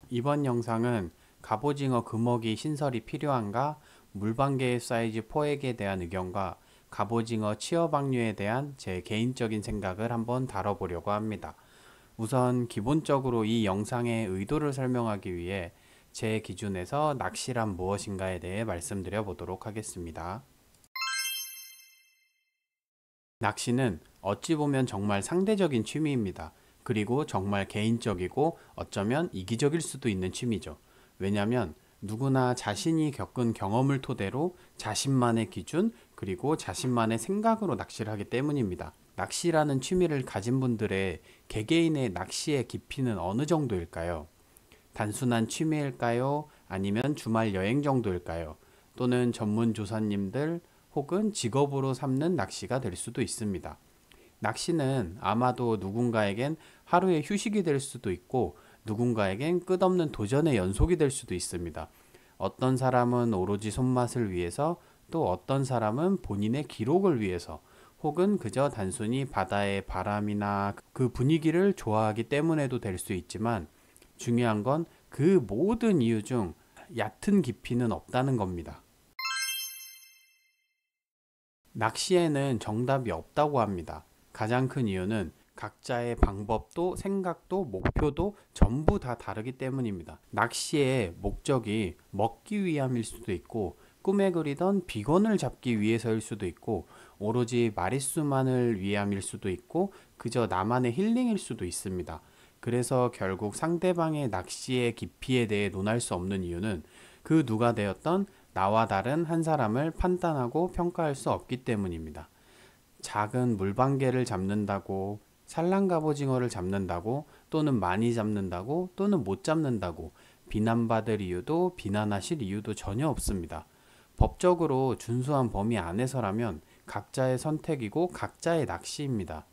이번 영상은 갑오징어 금어기 신설이 필요한가, 물방개의 사이즈 포획에 대한 의견과 갑오징어 취업항류에 대한 제 개인적인 생각을 한번 다뤄보려고 합니다. 우선 기본적으로 이 영상의 의도를 설명하기 위해 제 기준에서 낚시란 무엇인가에 대해 말씀드려 보도록 하겠습니다. 낚시는 어찌 보면 정말 상대적인 취미입니다. 그리고 정말 개인적이고 어쩌면 이기적일 수도 있는 취미죠. 왜냐하면 누구나 자신이 겪은 경험을 토대로 자신만의 기준 그리고 자신만의 생각으로 낚시를 하기 때문입니다. 낚시라는 취미를 가진 분들의 개개인의 낚시의 깊이는 어느 정도일까요? 단순한 취미일까요? 아니면 주말 여행 정도일까요? 또는 전문 조사님들 혹은 직업으로 삼는 낚시가 될 수도 있습니다. 낚시는 아마도 누군가에겐 하루의 휴식이 될 수도 있고 누군가에겐 끝없는 도전의 연속이 될 수도 있습니다. 어떤 사람은 오로지 손맛을 위해서, 또 어떤 사람은 본인의 기록을 위해서, 혹은 그저 단순히 바다의 바람이나 그 분위기를 좋아하기 때문에도 될 수 있지만, 중요한 건 그 모든 이유 중 얕은 깊이는 없다는 겁니다. 낚시에는 정답이 없다고 합니다. 가장 큰 이유는 각자의 방법도 생각도 목표도 전부 다 다르기 때문입니다. 낚시의 목적이 먹기 위함일 수도 있고, 꿈에 그리던 비건을 잡기 위해서일 수도 있고, 오로지 마리수만을 위함일 수도 있고, 그저 나만의 힐링일 수도 있습니다. 그래서 결국 상대방의 낚시의 깊이에 대해 논할 수 없는 이유는 그 누가 되었던 나와 다른 한 사람을 판단하고 평가할 수 없기 때문입니다. 작은 물방개를 잡는다고, 산란갑오징어를 잡는다고, 또는 많이 잡는다고, 또는 못 잡는다고 비난받을 이유도 비난하실 이유도 전혀 없습니다. 법적으로 준수한 범위 안에서라면 각자의 선택이고 각자의 낚시입니다.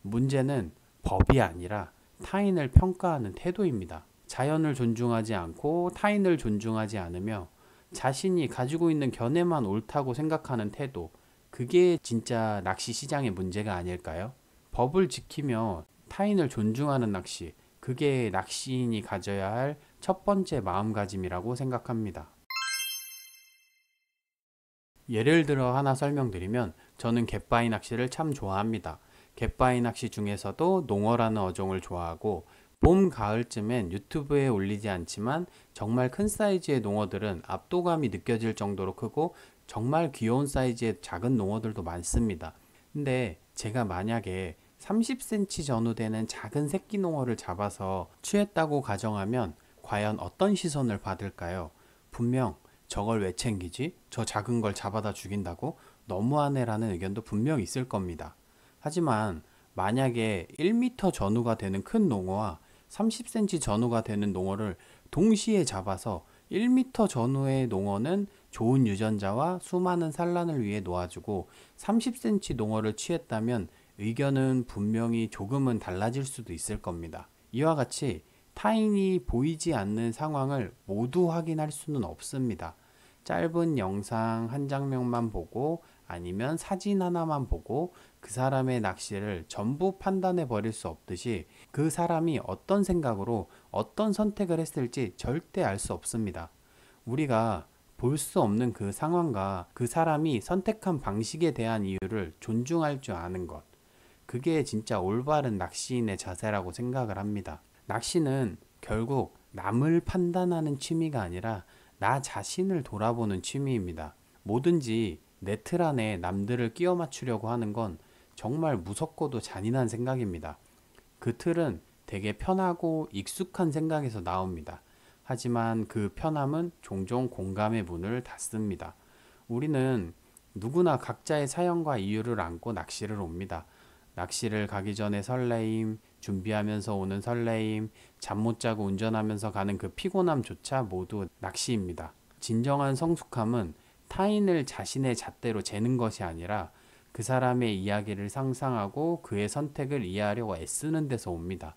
문제는 법이 아니라 타인을 평가하는 태도입니다. 자연을 존중하지 않고 타인을 존중하지 않으며 자신이 가지고 있는 견해만 옳다고 생각하는 태도, 그게 진짜 낚시 시장의 문제가 아닐까요? 법을 지키며 타인을 존중하는 낚시, 그게 낚시인이 가져야 할 첫 번째 마음가짐이라고 생각합니다. 예를 들어 하나 설명드리면 저는 갯바위 낚시를 참 좋아합니다. 갯바위 낚시 중에서도 농어라는 어종을 좋아하고, 봄, 가을쯤엔 유튜브에 올리지 않지만 정말 큰 사이즈의 농어들은 압도감이 느껴질 정도로 크고 정말 귀여운 사이즈의 작은 농어들도 많습니다. 근데 제가 만약에 30cm 전후 되는 작은 새끼 농어를 잡아서 취했다고 가정하면 과연 어떤 시선을 받을까요? 분명 저걸 왜 챙기지? 저 작은 걸 잡아다 죽인다고? 너무하네라는 의견도 분명 있을 겁니다. 하지만 만약에 1m 전후가 되는 큰 농어와 30cm 전후가 되는 농어를 동시에 잡아서 1m 전후의 농어는 좋은 유전자와 수많은 산란을 위해 놓아주고 30cm 농어를 취했다면 의견은 분명히 조금은 달라질 수도 있을 겁니다. 이와 같이 타인이 보이지 않는 상황을 모두 확인할 수는 없습니다. 짧은 영상 한 장면만 보고 아니면 사진 하나만 보고 그 사람의 낚시를 전부 판단해 버릴 수 없듯이 그 사람이 어떤 생각으로 어떤 선택을 했을지 절대 알 수 없습니다. 우리가 볼 수 없는 그 상황과 그 사람이 선택한 방식에 대한 이유를 존중할 줄 아는 것. 그게 진짜 올바른 낚시인의 자세라고 생각을 합니다. 낚시는 결국 남을 판단하는 취미가 아니라 나 자신을 돌아보는 취미입니다. 뭐든지 내 틀 안에 남들을 끼워 맞추려고 하는 건 정말 무섭고도 잔인한 생각입니다. 그 틀은 되게 편하고 익숙한 생각에서 나옵니다. 하지만 그 편함은 종종 공감의 문을 닫습니다. 우리는 누구나 각자의 사연과 이유를 안고 낚시를 옵니다. 낚시를 가기 전에 설레임, 준비하면서 오는 설레임, 잠 못 자고 운전하면서 가는 그 피곤함조차 모두 낚시입니다. 진정한 성숙함은 타인을 자신의 잣대로 재는 것이 아니라 그 사람의 이야기를 상상하고 그의 선택을 이해하려고 애쓰는 데서 옵니다.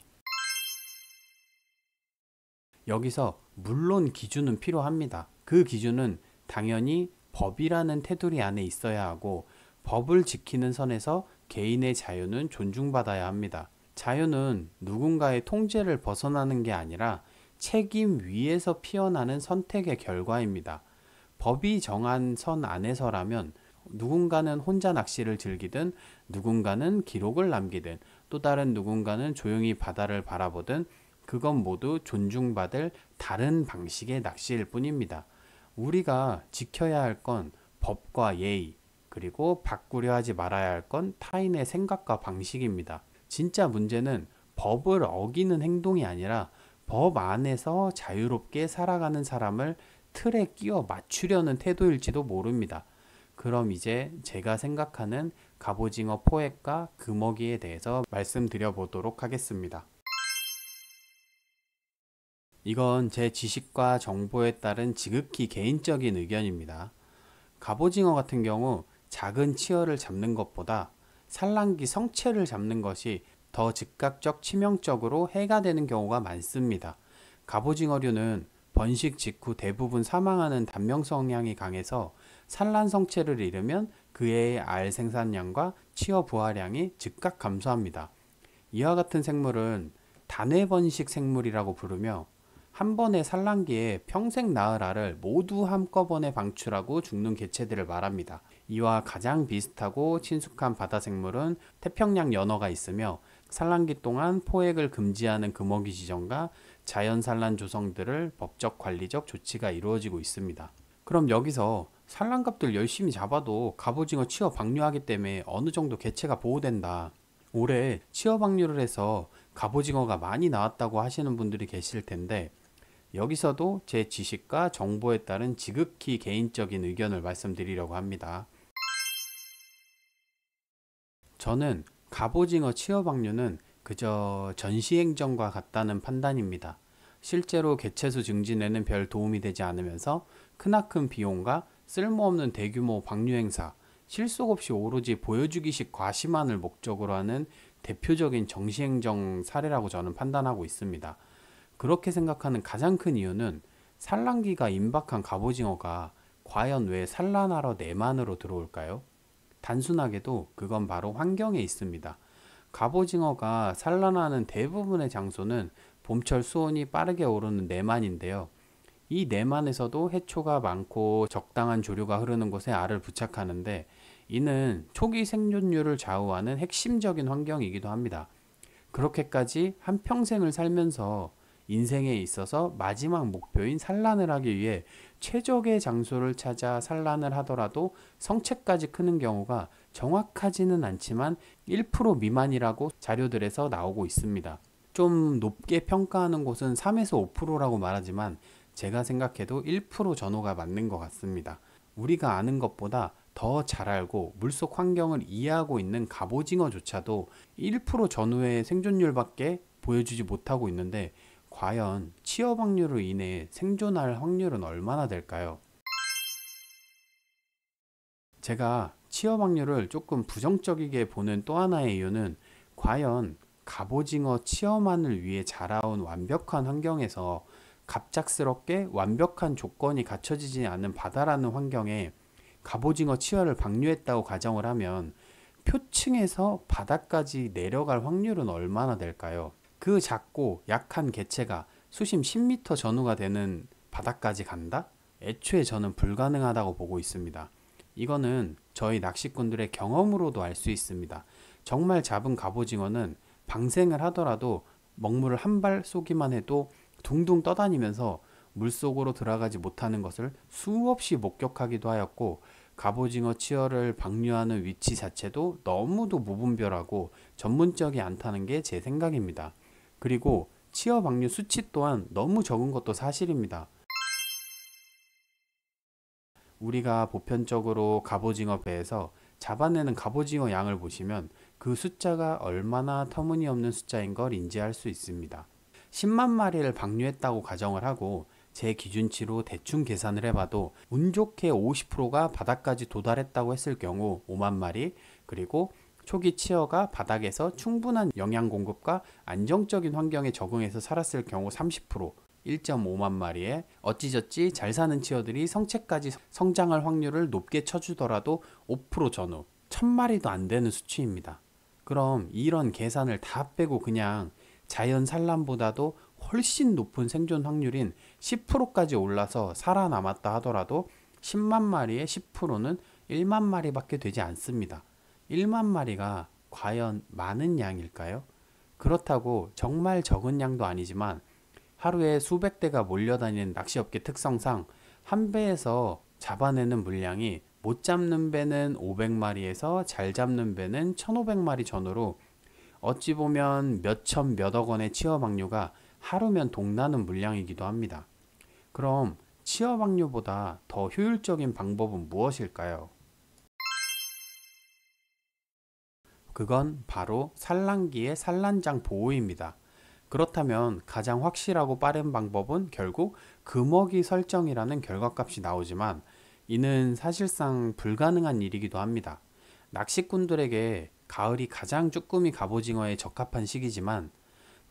여기서 물론 기준은 필요합니다. 그 기준은 당연히 법이라는 테두리 안에 있어야 하고, 법을 지키는 선에서 개인의 자유는 존중받아야 합니다. 자유는 누군가의 통제를 벗어나는 게 아니라 책임 위에서 피어나는 선택의 결과입니다. 법이 정한 선 안에서라면 누군가는 혼자 낚시를 즐기든 누군가는 기록을 남기든 또 다른 누군가는 조용히 바다를 바라보든 그건 모두 존중받을 다른 방식의 낚시일 뿐입니다. 우리가 지켜야 할 건 법과 예의, 그리고 바꾸려 하지 말아야 할 건 타인의 생각과 방식입니다. 진짜 문제는 법을 어기는 행동이 아니라 법 안에서 자유롭게 살아가는 사람을 틀에 끼워 맞추려는 태도일지도 모릅니다. 그럼 이제 제가 생각하는 갑오징어 포획과 금어기에 대해서 말씀드려 보도록 하겠습니다. 이건 제 지식과 정보에 따른 지극히 개인적인 의견입니다. 갑오징어 같은 경우 작은 치어를 잡는 것보다 산란기 성체를 잡는 것이 더 즉각적 치명적으로 해가 되는 경우가 많습니다. 갑오징어류는 번식 직후 대부분 사망하는 단명 성향이 강해서 산란 성체를 잃으면 그의 알 생산량과 치어 부화량이 즉각 감소합니다. 이와 같은 생물은 단회 번식 생물이라고 부르며 한 번의 산란기에 평생 낳을 알을 모두 한꺼번에 방출하고 죽는 개체들을 말합니다. 이와 가장 비슷하고 친숙한 바다 생물은 태평양 연어가 있으며 산란기 동안 포획을 금지하는 금어기 지정과 자연 산란 조성들을 법적 관리적 조치가 이루어지고 있습니다. 그럼 여기서 산란갑들 열심히 잡아도 갑오징어 치어 방류하기 때문에 어느 정도 개체가 보호된다. 올해 치어 방류를 해서 갑오징어가 많이 나왔다고 하시는 분들이 계실 텐데 여기서도 제 지식과 정보에 따른 지극히 개인적인 의견을 말씀드리려고 합니다. 저는 갑오징어 치어 방류는 그저 전시행정과 같다는 판단입니다. 실제로 개체수 증진에는 별 도움이 되지 않으면서 크나큰 비용과 쓸모없는 대규모 방류 행사, 실속 없이 오로지 보여주기식 과시만을 목적으로 하는 대표적인 정시행정 사례라고 저는 판단하고 있습니다. 그렇게 생각하는 가장 큰 이유는 산란기가 임박한 갑오징어가 과연 왜 산란하러 내만으로 들어올까요? 단순하게도 그건 바로 환경에 있습니다. 갑오징어가 산란하는 대부분의 장소는 봄철 수온이 빠르게 오르는 내만인데요. 이 내만에서도 해초가 많고 적당한 조류가 흐르는 곳에 알을 부착하는데 이는 초기 생존율을 좌우하는 핵심적인 환경이기도 합니다. 그렇게까지 한평생을 살면서 인생에 있어서 마지막 목표인 산란을 하기 위해 최적의 장소를 찾아 산란을 하더라도 성체까지 크는 경우가 정확하지는 않지만 1% 미만이라고 자료들에서 나오고 있습니다. 좀 높게 평가하는 곳은 3에서 5%라고 말하지만 제가 생각해도 1% 전후가 맞는 것 같습니다. 우리가 아는 것보다 더 잘 알고 물속 환경을 이해하고 있는 갑오징어조차도 1% 전후의 생존율밖에 보여주지 못하고 있는데 과연 치어 방류로 인해 생존할 확률은 얼마나 될까요? 제가 치어 방류를 조금 부정적이게 보는 또 하나의 이유는 과연 갑오징어 치어만을 위해 자라온 완벽한 환경에서 갑작스럽게 완벽한 조건이 갖춰지지 않은 바다라는 환경에 갑오징어 치어를 방류했다고 가정을 하면 표층에서 바다까지 내려갈 확률은 얼마나 될까요? 그 작고 약한 개체가 수심 10m 전후가 되는 바다까지 간다? 애초에 저는 불가능하다고 보고 있습니다. 이거는 저희 낚시꾼들의 경험으로도 알 수 있습니다. 정말 잡은 갑오징어는 방생을 하더라도 먹물을 한 발 쏘기만 해도 둥둥 떠다니면서 물속으로 들어가지 못하는 것을 수없이 목격하기도 하였고 갑오징어 치어를 방류하는 위치 자체도 너무도 무분별하고 전문적이 않다는 게 제 생각입니다. 그리고 치어 방류 수치 또한 너무 적은 것도 사실입니다. 우리가 보편적으로 갑오징어 배에서 잡아내는 갑오징어 양을 보시면 그 숫자가 얼마나 터무니없는 숫자인 걸 인지할 수 있습니다. 10만 마리를 방류했다고 가정을 하고 제 기준치로 대충 계산을 해봐도 운 좋게 50%가 바닥까지 도달했다고 했을 경우 5만 마리, 그리고 초기 치어가 바닥에서 충분한 영양 공급과 안정적인 환경에 적응해서 살았을 경우 30%, 1.5만 마리에 어찌저찌 잘 사는 치어들이 성체까지 성장할 확률을 높게 쳐주더라도 5% 전후, 1000마리도 안 되는 수치입니다. 그럼 이런 계산을 다 빼고 그냥 자연 산란보다도 훨씬 높은 생존 확률인 10%까지 올라서 살아남았다 하더라도 10만 마리의 10%는 1만 마리밖에 되지 않습니다. 1만 마리가 과연 많은 양일까요? 그렇다고 정말 적은 양도 아니지만 하루에 수백 대가 몰려다니는 낚시업계 특성상 한 배에서 잡아내는 물량이 못 잡는 배는 500마리에서 잘 잡는 배는 1500마리 전후로 어찌 보면 몇천 몇억 원의 취업 확률가 하루면 동나는 물량이기도 합니다. 그럼 취업 확률보다 더 효율적인 방법은 무엇일까요? 그건 바로 산란기의 산란장 보호입니다. 그렇다면 가장 확실하고 빠른 방법은 결국 금어기 설정이라는 결과값이 나오지만 이는 사실상 불가능한 일이기도 합니다. 낚시꾼들에게 가을이 가장 쭈꾸미 갑오징어에 적합한 시기지만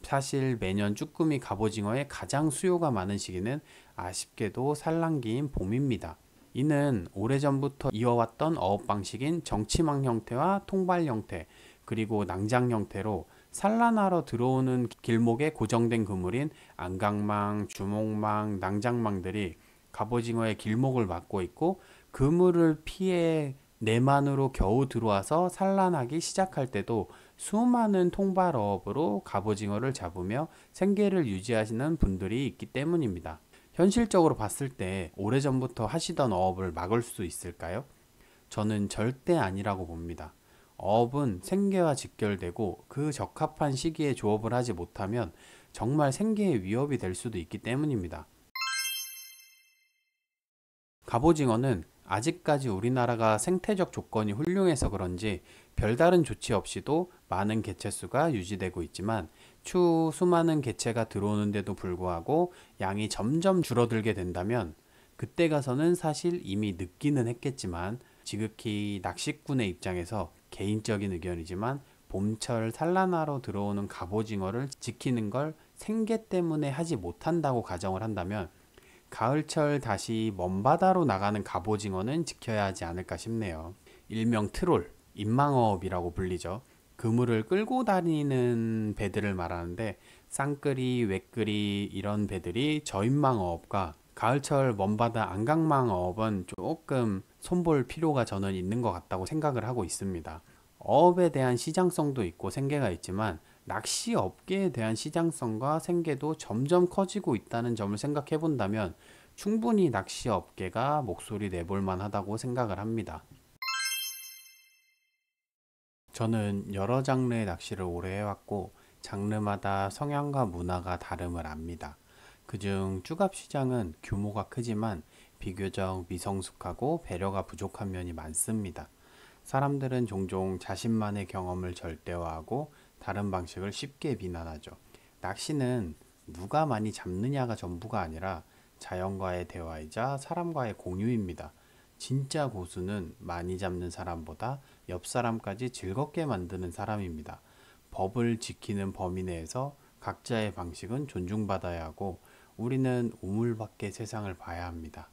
사실 매년 쭈꾸미 갑오징어의 가장 수요가 많은 시기는 아쉽게도 산란기인 봄입니다. 이는 오래전부터 이어왔던 어업 방식인 정치망 형태와 통발 형태 그리고 낭장 형태로 산란하러 들어오는 길목에 고정된 그물인 안강망, 주목망, 낭장망들이 갑오징어의 길목을 막고 있고 그물을 피해 내만으로 겨우 들어와서 산란하기 시작할 때도 수많은 통발어업으로 갑오징어를 잡으며 생계를 유지하시는 분들이 있기 때문입니다. 현실적으로 봤을 때 오래전부터 하시던 어업을 막을 수 있을까요? 저는 절대 아니라고 봅니다. 어업은 생계와 직결되고 그 적합한 시기에 조업을 하지 못하면 정말 생계의 위협이 될 수도 있기 때문입니다. 갑오징어는 아직까지 우리나라가 생태적 조건이 훌륭해서 그런지 별다른 조치 없이도 많은 개체수가 유지되고 있지만 추후 수많은 개체가 들어오는데도 불구하고 양이 점점 줄어들게 된다면 그때 가서는 사실 이미 늦기는 했겠지만 지극히 낚시꾼의 입장에서 개인적인 의견이지만 봄철 산란하러 들어오는 갑오징어를 지키는 걸 생계 때문에 하지 못한다고 가정을 한다면 가을철 다시 먼바다로 나가는 갑오징어는 지켜야 하지 않을까 싶네요. 일명 트롤, 인망어업이라고 불리죠. 그물을 끌고 다니는 배들을 말하는데 쌍끌이, 외끌이 이런 배들이 저인망어업과 가을철 먼바다 안강망어업은 조금 손볼 필요가 저는 있는 것 같다고 생각을 하고 있습니다. 어업에 대한 시장성도 있고 생계가 있지만 낚시 업계에 대한 시장성과 생계도 점점 커지고 있다는 점을 생각해 본다면 충분히 낚시 업계가 목소리 내볼 만하다고 생각을 합니다. 저는 여러 장르의 낚시를 오래 해왔고 장르마다 성향과 문화가 다름을 압니다. 그중 쭈갑시장은 규모가 크지만 비교적 미성숙하고 배려가 부족한 면이 많습니다. 사람들은 종종 자신만의 경험을 절대화하고 다른 방식을 쉽게 비난하죠. 낚시는 누가 많이 잡느냐가 전부가 아니라 자연과의 대화이자 사람과의 공유입니다. 진짜 고수는 많이 잡는 사람보다 옆 사람까지 즐겁게 만드는 사람입니다. 법을 지키는 범위 내에서 각자의 방식은 존중받아야 하고 우리는 우물 밖의 세상을 봐야 합니다.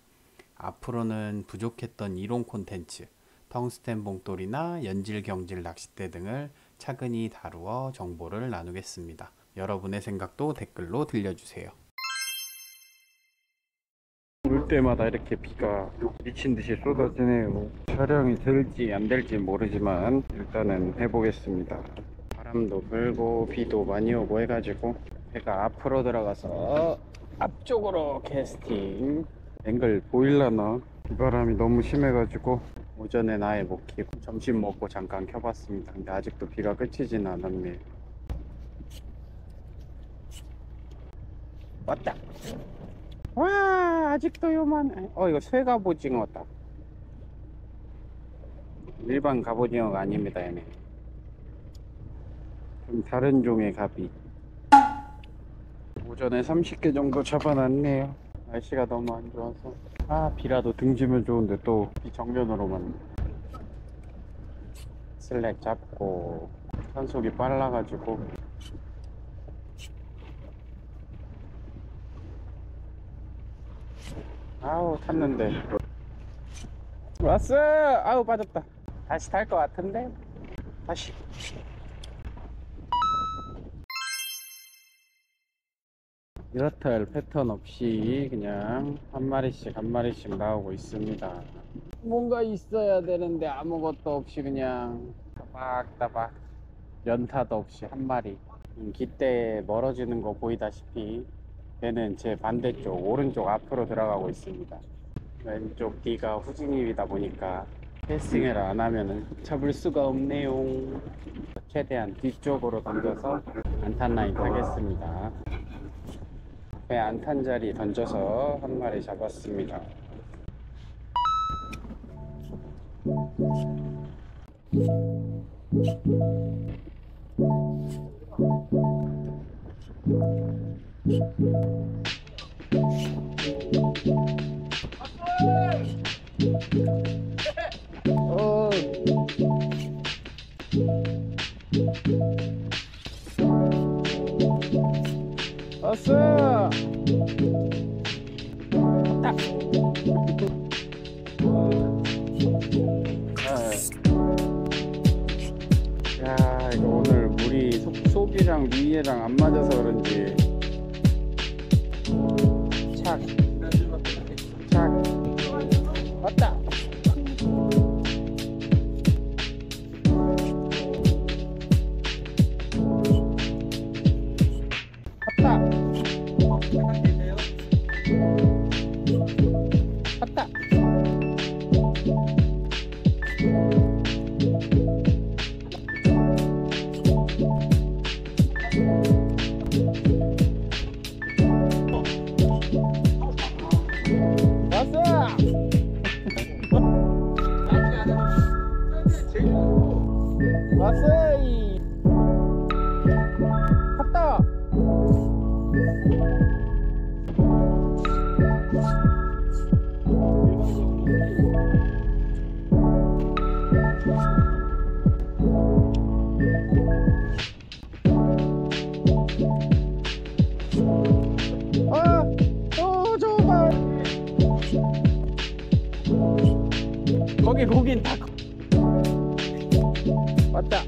앞으로는 부족했던 이론 콘텐츠, 텅스텐 봉돌이나 연질 경질 낚싯대 등을 차근히 다루어 정보를 나누겠습니다. 여러분의 생각도 댓글로 들려주세요. 올 때마다 이렇게 비가 미친 듯이 쏟아지네요. 촬영이 될지 안 될지 모르지만 일단은 해보겠습니다. 바람도 불고 비도 많이 오고 해가지고 배가 앞으로 들어가서 앞쪽으로 캐스팅. 앵글 보일라나? 비바람이 너무 심해가지고 오전엔 아예 못 켜고 점심 먹고 잠깐 켜봤습니다. 근데 아직도 비가 그치진 않았네요. 왔다. 와, 아직도 요만해. 이거 새 갑오징어다. 일반 갑오징어가 아닙니다. 얘네 좀 다른 종의 갑이. 오전에 30개 정도 잡아놨네요. 날씨가 너무 안 좋아서. 비라도 등지면 좋은데 또 비 정면으로만. 슬랙 잡고 산속이 빨라가지고 아우 탔는데 왔어. 아우 빠졌다. 다시 탈 것 같은데 다시. 이렇다 패턴 없이 그냥 한 마리씩 나오고 있습니다. 뭔가 있어야 되는데 아무것도 없이 그냥 따박따박 연타도 없이 한 마리. 깃대 멀어지는 거 보이다시피 얘는 제 반대쪽 오른쪽 앞으로 들어가고 있습니다. 왼쪽 뒤가 후진입이다 보니까 패싱을 안 하면은 잡을 수가 없네요. 최대한 뒤쪽으로 던져서 안탄 라인 타겠습니다. 배 안탄 자리 던져서 한 마리 잡았습니다. 왔어! 야, 이거 오늘 물이 속이랑 위에랑 안 맞아서 그런지 착 왔다. 왔다. 왔어이. 갔다. 거긴 다 왔다.